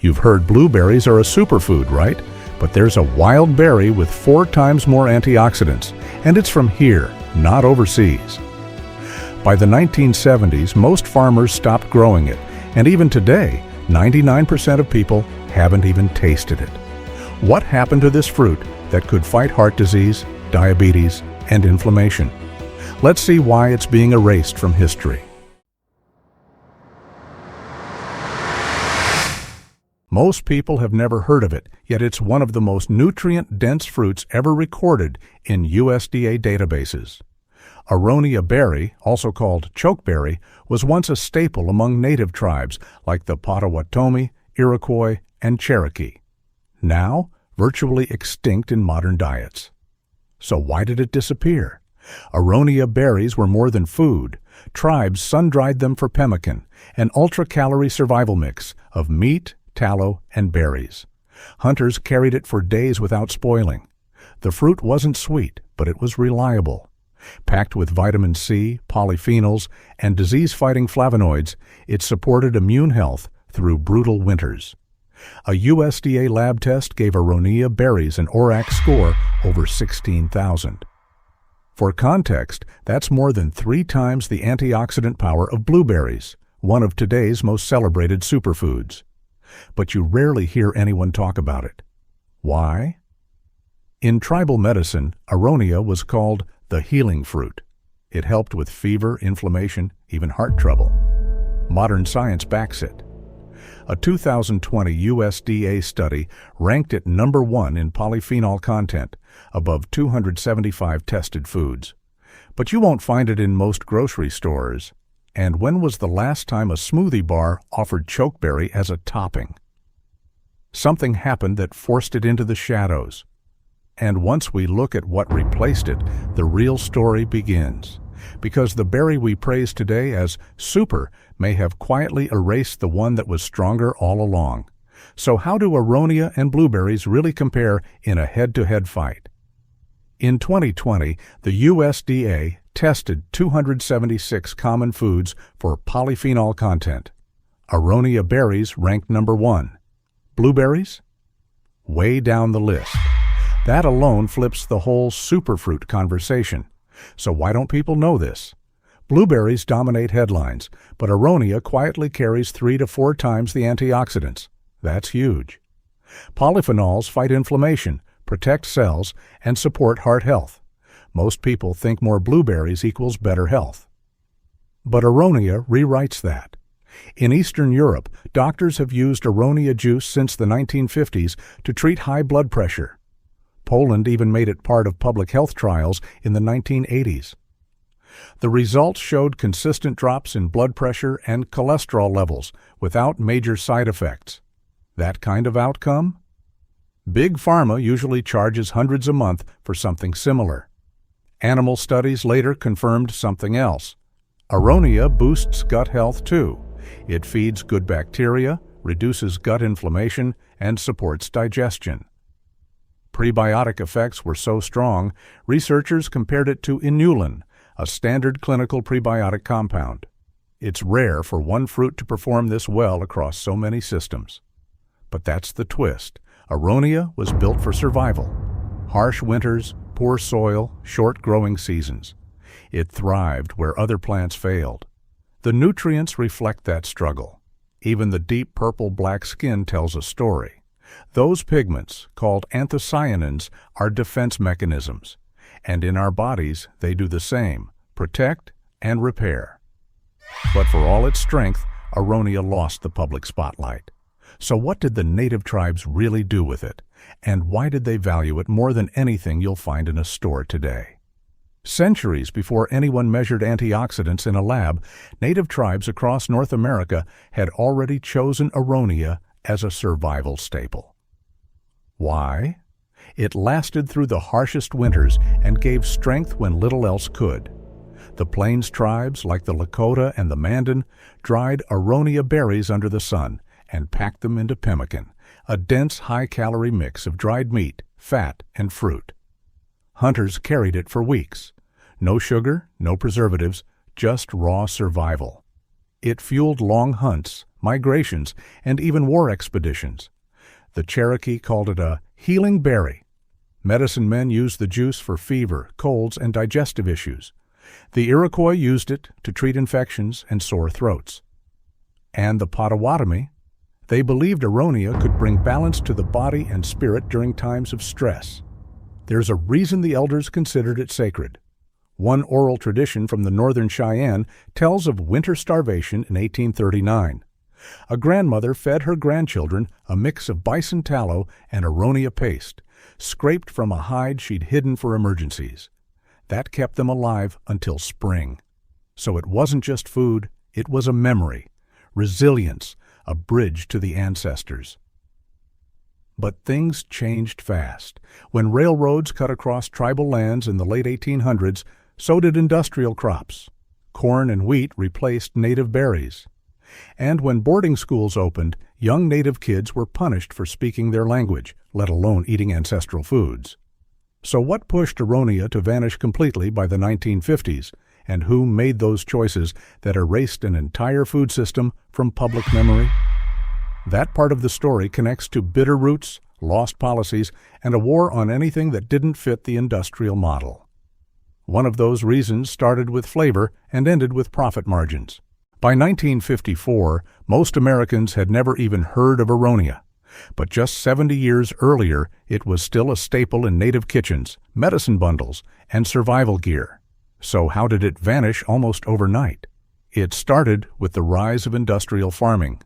You've heard blueberries are a superfood, right? But there's a wild berry with 4 times more antioxidants, and it's from here, not overseas. By the 1970s, most farmers stopped growing it, and even today, 99% of people haven't even tasted it. What happened to this fruit that could fight heart disease, diabetes, and inflammation? Let's see why it's being erased from history. Most people have never heard of it, yet it's one of the most nutrient-dense fruits ever recorded in USDA databases. Aronia berry, also called chokeberry, was once a staple among native tribes like the Potawatomi, Iroquois, and Cherokee. Now, virtually extinct in modern diets. So why did it disappear? Aronia berries were more than food. Tribes sun-dried them for pemmican, an ultra-calorie survival mix of meat, tallow, and berries. Hunters carried it for days without spoiling. The fruit wasn't sweet, but it was reliable. Packed with vitamin C, polyphenols, and disease-fighting flavonoids, it supported immune health through brutal winters. A USDA lab test gave Aronia berries an ORAC score over 16,000. For context, that's more than 3 times the antioxidant power of blueberries, one of today's most celebrated superfoods. But you rarely hear anyone talk about it. Why? In tribal medicine, Aronia was called the healing fruit. It helped with fever, inflammation, even heart trouble. Modern science backs it. A 2020 USDA study ranked it number 1 in polyphenol content, above 275 tested foods. But you won't find it in most grocery stores. And when was the last time a smoothie bar offered chokeberry as a topping? Something happened that forced it into the shadows. And once we look at what replaced it, the real story begins. Because the berry we praise today as super may have quietly erased the one that was stronger all along. So how do Aronia and blueberries really compare in a head-to-head fight? In 2020, the USDA tested 276 common foods for polyphenol content. Aronia berries ranked number 1. Blueberries? Way down the list. That alone flips the whole superfruit conversation. So why don't people know this? Blueberries dominate headlines, but Aronia quietly carries 3 to 4 times the antioxidants. That's huge. Polyphenols fight inflammation, protect cells, and support heart health. Most people think more blueberries equals better health. But Aronia rewrites that. In Eastern Europe, doctors have used Aronia juice since the 1950s to treat high blood pressure. Poland even made it part of public health trials in the 1980s. The results showed consistent drops in blood pressure and cholesterol levels without major side effects. That kind of outcome? Big Pharma usually charges hundreds a month for something similar. Animal studies later confirmed something else. Aronia boosts gut health too. It feeds good bacteria, reduces gut inflammation, and supports digestion. Prebiotic effects were so strong, researchers compared it to inulin, a standard clinical prebiotic compound. It's rare for one fruit to perform this well across so many systems. But that's the twist. Aronia was built for survival. Harsh winters, poor soil, short growing seasons. It thrived where other plants failed. The nutrients reflect that struggle. Even the deep purple-black skin tells a story. Those pigments, called anthocyanins, are defense mechanisms. And in our bodies, they do the same, protect and repair. But for all its strength, Aronia lost the public spotlight. So what did the native tribes really do with it? And why did they value it more than anything you'll find in a store today? Centuries before anyone measured antioxidants in a lab, native tribes across North America had already chosen Aronia as a survival staple. Why? It lasted through the harshest winters and gave strength when little else could. The Plains tribes, like the Lakota and the Mandan, dried Aronia berries under the sun and packed them into pemmican, a dense, high-calorie mix of dried meat, fat, and fruit. Hunters carried it for weeks. No sugar, no preservatives, just raw survival. It fueled long hunts, migrations, and even war expeditions. The Cherokee called it a healing berry. Medicine men used the juice for fever, colds, and digestive issues. The Iroquois used it to treat infections and sore throats. And the Potawatomi, they believed Aronia could bring balance to the body and spirit during times of stress. There's a reason the elders considered it sacred. One oral tradition from the northern Cheyenne tells of winter starvation in 1839. A grandmother fed her grandchildren a mix of bison tallow and Aronia paste, scraped from a hide she'd hidden for emergencies. That kept them alive until spring. So it wasn't just food, it was a memory, resilience, a bridge to the ancestors. But things changed fast. When railroads cut across tribal lands in the late 1800s, so did industrial crops. Corn and wheat replaced native berries. And when boarding schools opened, young native kids were punished for speaking their language, let alone eating ancestral foods. So what pushed Aronia to vanish completely by the 1950s, and who made those choices that erased an entire food system from public memory? That part of the story connects to bitter roots, lost policies, and a war on anything that didn't fit the industrial model. One of those reasons started with flavor and ended with profit margins. By 1954, most Americans had never even heard of Aronia. But just 70 years earlier, it was still a staple in native kitchens, medicine bundles, and survival gear. So how did it vanish almost overnight? It started with the rise of industrial farming.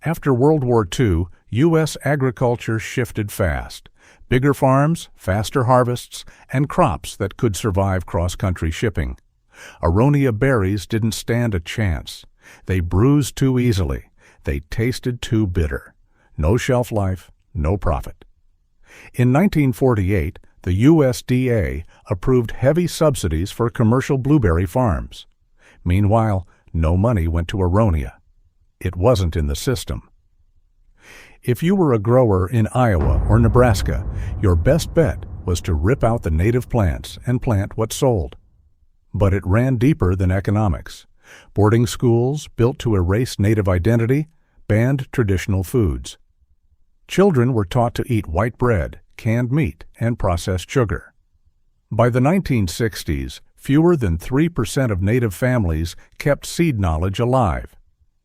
After World War II, U.S. agriculture shifted fast. Bigger farms, faster harvests, and crops that could survive cross-country shipping. Aronia berries didn't stand a chance. They bruised too easily. They tasted too bitter. No shelf life, no profit. In 1948, the USDA approved heavy subsidies for commercial blueberry farms. Meanwhile, no money went to Aronia. It wasn't in the system. If you were a grower in Iowa or Nebraska, your best bet was to rip out the native plants and plant what sold. But it ran deeper than economics. Boarding schools, built to erase native identity, banned traditional foods. Children were taught to eat white bread, canned meat, and processed sugar. By the 1960s, fewer than 3% of native families kept seed knowledge alive.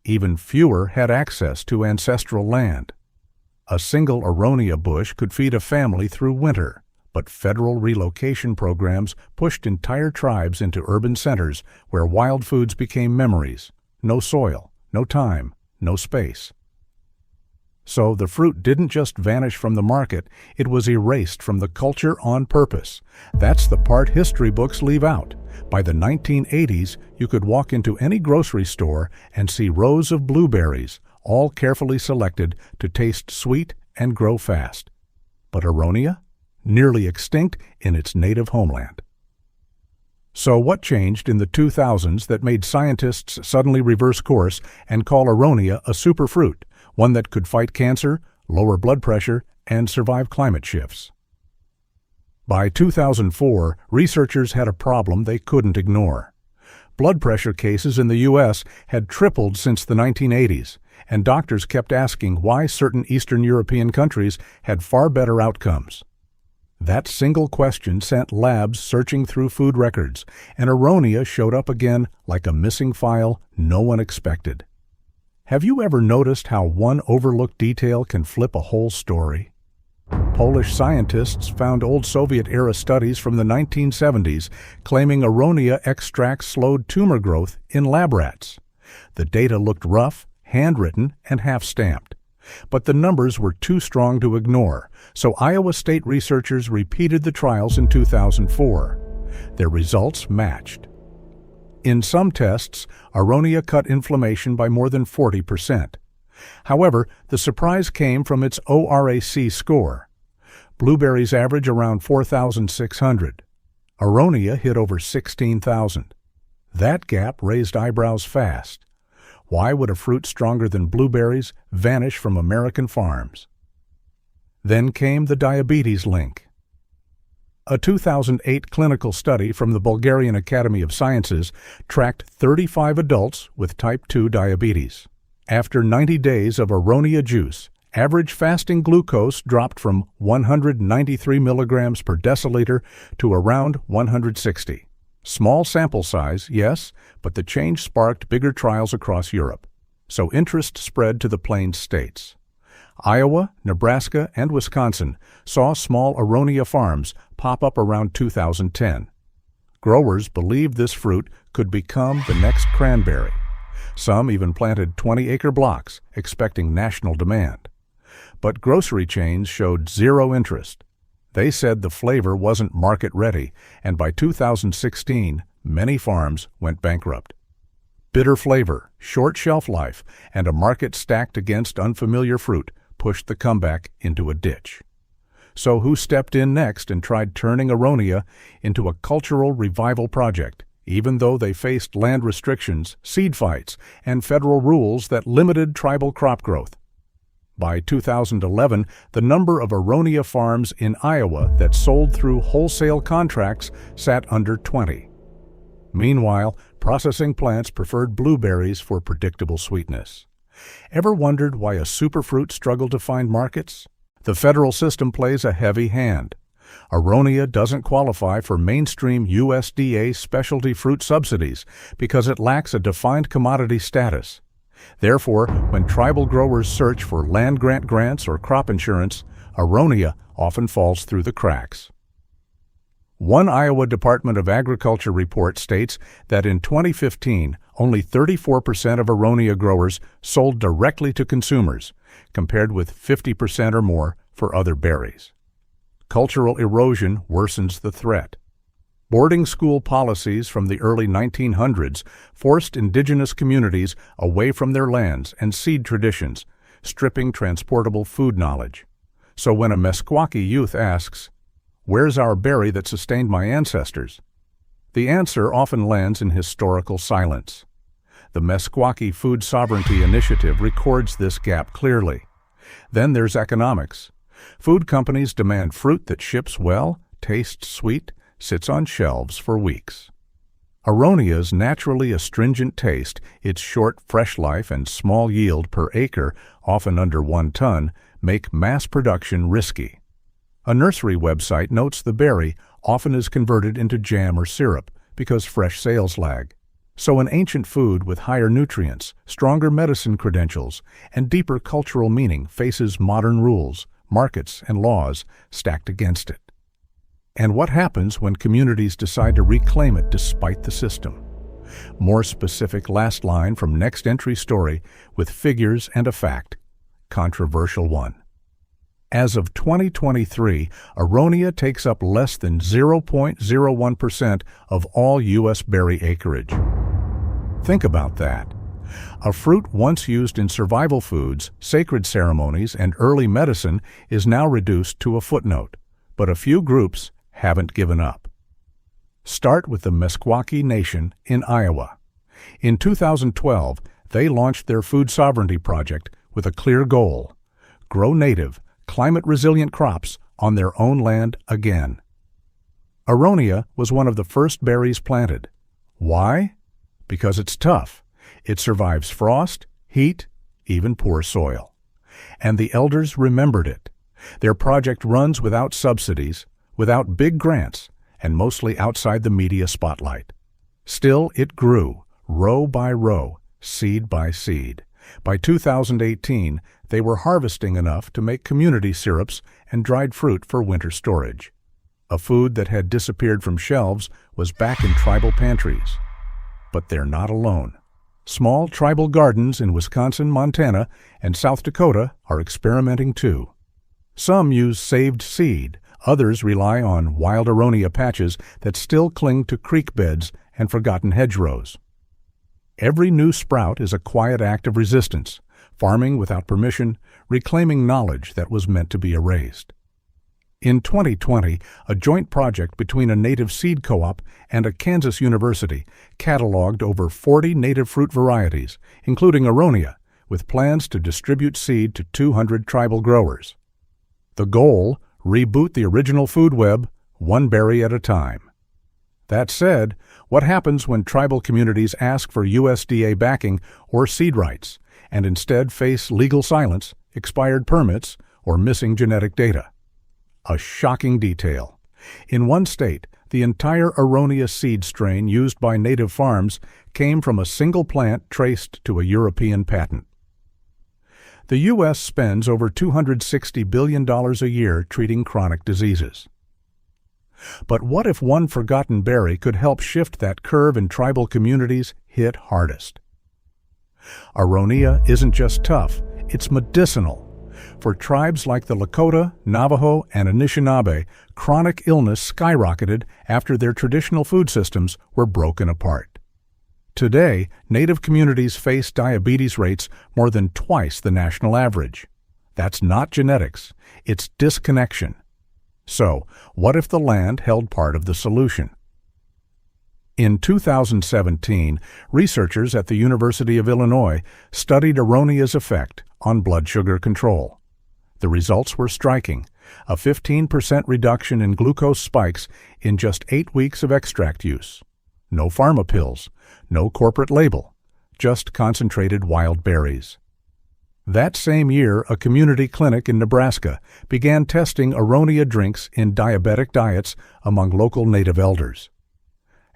Even fewer had access to ancestral land. A single Aronia bush could feed a family through winter, but federal relocation programs pushed entire tribes into urban centers where wild foods became memories. No soil, no time, no space. So the fruit didn't just vanish from the market, it was erased from the culture on purpose. That's the part history books leave out. By the 1980s, you could walk into any grocery store and see rows of blueberries, all carefully selected to taste sweet and grow fast. But Aronia? Nearly extinct in its native homeland. So what changed in the 2000s that made scientists suddenly reverse course and call Aronia a superfruit, one that could fight cancer, lower blood pressure, and survive climate shifts? By 2004, researchers had a problem they couldn't ignore. Blood pressure cases in the U.S. had tripled since the 1980s, and doctors kept asking why certain Eastern European countries had far better outcomes. That single question sent labs searching through food records, and Aronia showed up again like a missing file no one expected. Have you ever noticed how one overlooked detail can flip a whole story? Polish scientists found old Soviet-era studies from the 1970s claiming Aronia extract slowed tumor growth in lab rats. The data looked rough, handwritten, and half-stamped. But the numbers were too strong to ignore, so Iowa State researchers repeated the trials in 2004. Their results matched. In some tests, Aronia cut inflammation by more than 40%. However, the surprise came from its ORAC score. Blueberries average around 4,600. Aronia hit over 16,000. That gap raised eyebrows fast. Why would a fruit stronger than blueberries vanish from American farms? Then came the diabetes link. A 2008 clinical study from the Bulgarian Academy of Sciences tracked 35 adults with type 2 diabetes. After 90 days of Aronia juice, average fasting glucose dropped from 193 milligrams per deciliter to around 160. Small sample size, yes, but the change sparked bigger trials across Europe. So interest spread to the Plains states. Iowa, Nebraska, and Wisconsin saw small Aronia farms pop up around 2010. Growers believed this fruit could become the next cranberry. Some even planted 20-acre blocks, expecting national demand. But grocery chains showed zero interest. They said the flavor wasn't market-ready, and by 2016, many farms went bankrupt. Bitter flavor, short shelf life, and a market stacked against unfamiliar fruit pushed the comeback into a ditch. So who stepped in next and tried turning Aronia into a cultural revival project, even though they faced land restrictions, seed fights, and federal rules that limited tribal crop growth? By 2011, the number of Aronia farms in Iowa that sold through wholesale contracts sat under 20. Meanwhile, processing plants preferred blueberries for predictable sweetness. Ever wondered why a superfruit struggled to find markets? The federal system plays a heavy hand. Aronia doesn't qualify for mainstream USDA specialty fruit subsidies because it lacks a defined commodity status. Therefore, when tribal growers search for land-grant grants or crop insurance, Aronia often falls through the cracks. One Iowa Department of Agriculture report states that in 2015, only 34% of Aronia growers sold directly to consumers, compared with 50% or more for other berries. Cultural erosion worsens the threat. Boarding school policies from the early 1900s forced indigenous communities away from their lands and seed traditions, stripping transportable food knowledge. So when a Meskwaki youth asks, "Where's our berry that sustained my ancestors?" the answer often lands in historical silence. The Meskwaki Food Sovereignty Initiative records this gap clearly. Then there's economics. Food companies demand fruit that ships well, tastes sweet, sits on shelves for weeks. Aronia's naturally astringent taste, its short fresh life and small yield per acre, often under 1 ton, make mass production risky. A nursery website notes the berry often is converted into jam or syrup because fresh sales lag. So an ancient food with higher nutrients, stronger medicine credentials, and deeper cultural meaning faces modern rules, markets, and laws stacked against it. And what happens when communities decide to reclaim it despite the system? More specific last line from Next Entry Story with figures and a fact. Controversial one. As of 2023, Aronia takes up less than 0.01% of all U.S. berry acreage. Think about that. A fruit once used in survival foods, sacred ceremonies, and early medicine is now reduced to a footnote, but a few groups haven't given up. Start with the Meskwaki Nation in Iowa. In 2012, they launched their food sovereignty project with a clear goal: grow native, climate-resilient crops on their own land again. Aronia was one of the first berries planted. Why? Because it's tough. It survives frost, heat, even poor soil. And the elders remembered it. Their project runs without subsidies, without big grants, and mostly outside the media spotlight. Still, it grew, row by row, seed by seed. By 2018, they were harvesting enough to make community syrups and dried fruit for winter storage. A food that had disappeared from shelves was back in tribal pantries. But they're not alone. Small tribal gardens in Wisconsin, Montana, and South Dakota are experimenting too. Some use saved seed. Others rely on wild Aronia patches that still cling to creek beds and forgotten hedgerows. Every new sprout is a quiet act of resistance, farming without permission, reclaiming knowledge that was meant to be erased. In 2020, a joint project between a native seed co-op and a Kansas university cataloged over 40 native fruit varieties, including Aronia, with plans to distribute seed to 200 tribal growers. The goal: reboot the original food web, one berry at a time. That said, what happens when tribal communities ask for USDA backing or seed rights and instead face legal silence, expired permits, or missing genetic data? A shocking detail. In one state, the entire Aronia seed strain used by native farms came from a single plant traced to a European patent. The U.S. spends over $260 billion a year treating chronic diseases. But what if one forgotten berry could help shift that curve in tribal communities hit hardest? Aronia isn't just tough, it's medicinal. For tribes like the Lakota, Navajo, and Anishinaabe, chronic illness skyrocketed after their traditional food systems were broken apart. Today, Native communities face diabetes rates more than twice the national average. That's not genetics, it's disconnection. So, what if the land held part of the solution? In 2017, researchers at the University of Illinois studied Aronia's effect on blood sugar control. The results were striking: a 15% reduction in glucose spikes in just 8 weeks of extract use. No pharma pills, no corporate label, just concentrated wild berries. That same year, a community clinic in Nebraska began testing Aronia drinks in diabetic diets among local Native elders.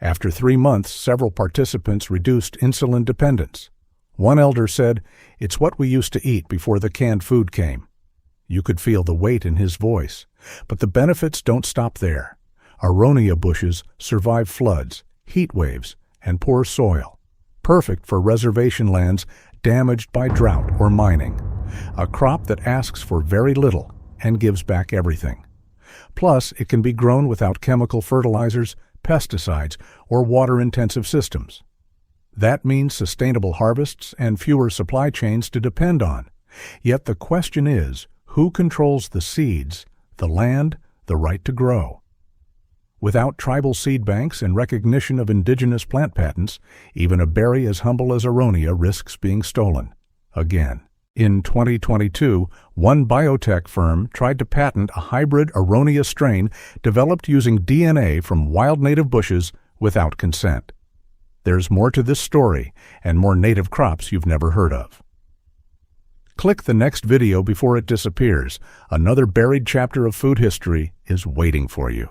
After 3 months, several participants reduced insulin dependence. One elder said, "It's what we used to eat before the canned food came." You could feel the weight in his voice. But the benefits don't stop there. Aronia bushes survive floods, heat waves, and poor soil. Perfect for reservation lands damaged by drought or mining. A crop that asks for very little and gives back everything. Plus, it can be grown without chemical fertilizers, pesticides, or water-intensive systems. That means sustainable harvests and fewer supply chains to depend on. Yet the question is, who controls the seeds, the land, the right to grow? Without tribal seed banks and recognition of indigenous plant patents, even a berry as humble as Aronia risks being stolen. Again. In 2022, one biotech firm tried to patent a hybrid Aronia strain developed using DNA from wild native bushes without consent. There's more to this story and more native crops you've never heard of. Click the next video before it disappears. Another buried chapter of food history is waiting for you.